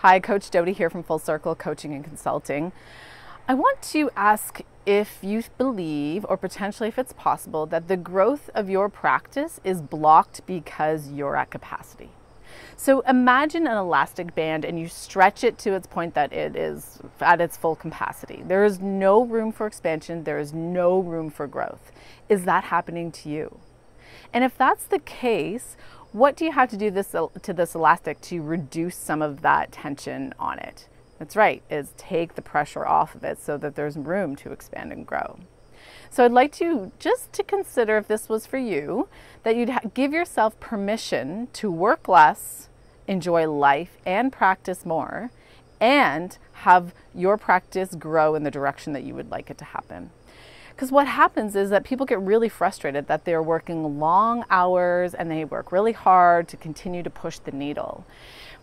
Hi, Coach Dodie here from Full Circle Coaching and Consulting. I want to ask if you believe, or potentially if it's possible, that the growth of your practice is blocked because you're at capacity. So imagine an elastic band and you stretch it to its point that it is at its full capacity. There is no room for expansion. There is no room for growth. Is that happening to you? And if that's the case, what do you have to do to this elastic to reduce some of that tension on it? That's right, is take the pressure off of it so that there's room to expand and grow. So I'd like to just to consider, if this was for you, that you'd give yourself permission to work less, enjoy life and practice more, and have your practice grow in the direction that you would like it to happen. Because what happens is that people get really frustrated that they're working long hours and they work really hard to continue to push the needle.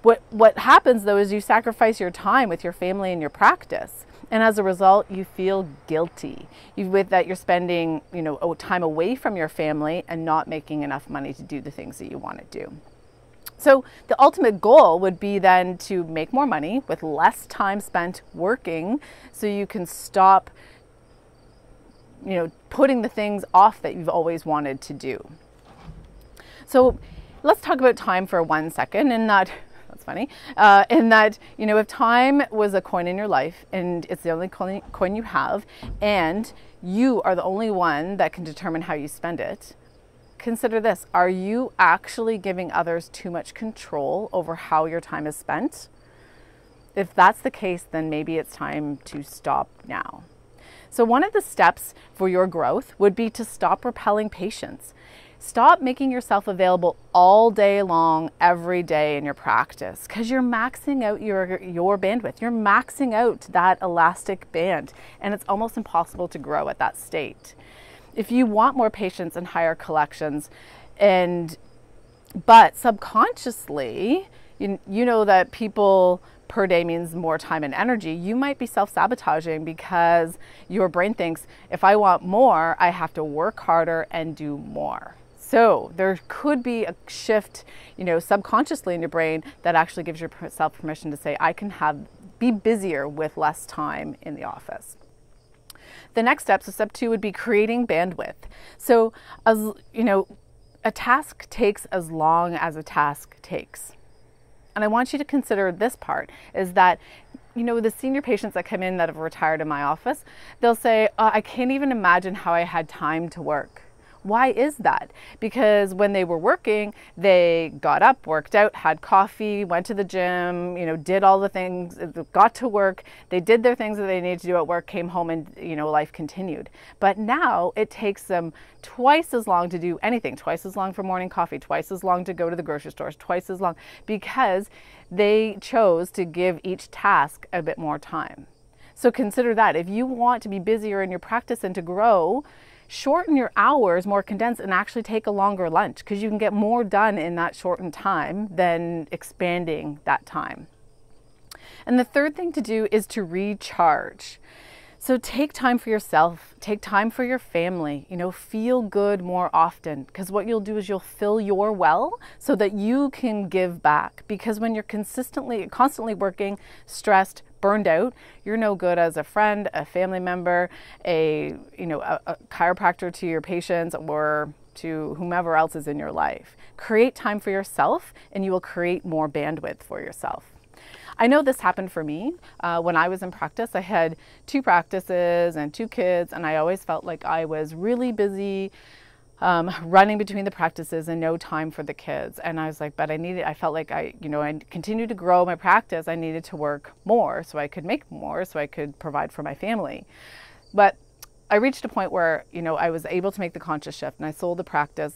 What happens though is you sacrifice your time with your family and your practice. And as a result, you feel guilty that you're spending, time away from your family and not making enough money to do the things that you want to do. So the ultimate goal would be then to make more money with less time spent working so you can stop putting the things off that you've always wanted to do. So let's talk about time for 1 second, and that's funny, in that, if time was a coin in your life and it's the only coin you have, and you are the only one that can determine how you spend it, consider this: are you actually giving others too much control over how your time is spent? If that's the case, then maybe it's time to stop now. So one of the steps for your growth would be to stop repelling patients. Stop making yourself available all day long, every day in your practice, because you're maxing out your bandwidth. You're maxing out that elastic band, and it's almost impossible to grow at that state. If you want more patients and higher collections, but subconsciously, you know that people per day means more time and energy, you might be self-sabotaging because your brain thinks, if I want more, I have to work harder and do more. So there could be a shift, subconsciously in your brain that actually gives yourself permission to say, I can be busier with less time in the office. The next step, so step 2, would be creating bandwidth. So, a task takes as long as a task takes. And I want you to consider this part, is that, the senior patients that come in that have retired in my office, they'll say, I can't even imagine how I had time to work. Why is that? Because when they were working, they got up, worked out, had coffee, went to the gym, did all the things, got to work, they did their things that they needed to do at work, came home, and, life continued. But now it takes them twice as long to do anything, twice as long for morning coffee, twice as long to go to the grocery stores, twice as long, because they chose to give each task a bit more time. So consider that. If you want to be busier in your practice and to grow, shorten your hours, more condensed, and actually take a longer lunch, because you can get more done in that shortened time than expanding that time. And the third thing to do is to recharge. So take time for yourself, take time for your family, feel good more often, because what you'll do is you'll fill your well so that you can give back. Because when you're constantly working, stressed, burned out, you're no good as a friend, a family member, a chiropractor to your patients, or to whomever else is in your life. Create time for yourself and you will create more bandwidth for yourself. I know this happened for me. When I was in practice, I had 2 practices and 2 kids, and I always felt like I was really busy running between the practices and no time for the kids. And I was like, but I felt like I continued to grow my practice. I needed to work more so I could make more, so I could provide for my family. But I reached a point where, I was able to make the conscious shift, and I sold the practice.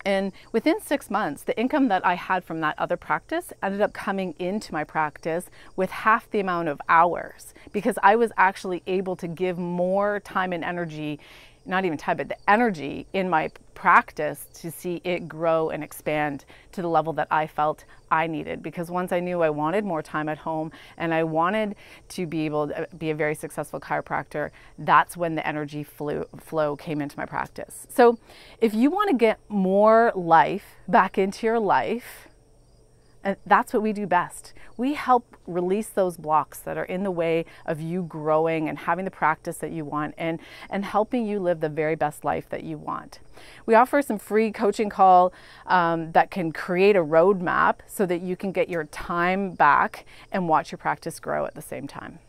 And within 6 months, the income that I had from that other practice ended up coming into my practice with half the amount of hours, because I was actually able to give more time and energy, not even time, but the energy in my practice to see it grow and expand to the level that I felt I needed. Because once I knew I wanted more time at home and I wanted to be able to be a very successful chiropractor, that's when the energy flow came into my practice. So if you want to get more life back into your life, And that's what we do best. We help release those blocks that are in the way of you growing and having the practice that you want, and helping you live the very best life that you want. We offer some free coaching call that can create a roadmap so that you can get your time back and watch your practice grow at the same time.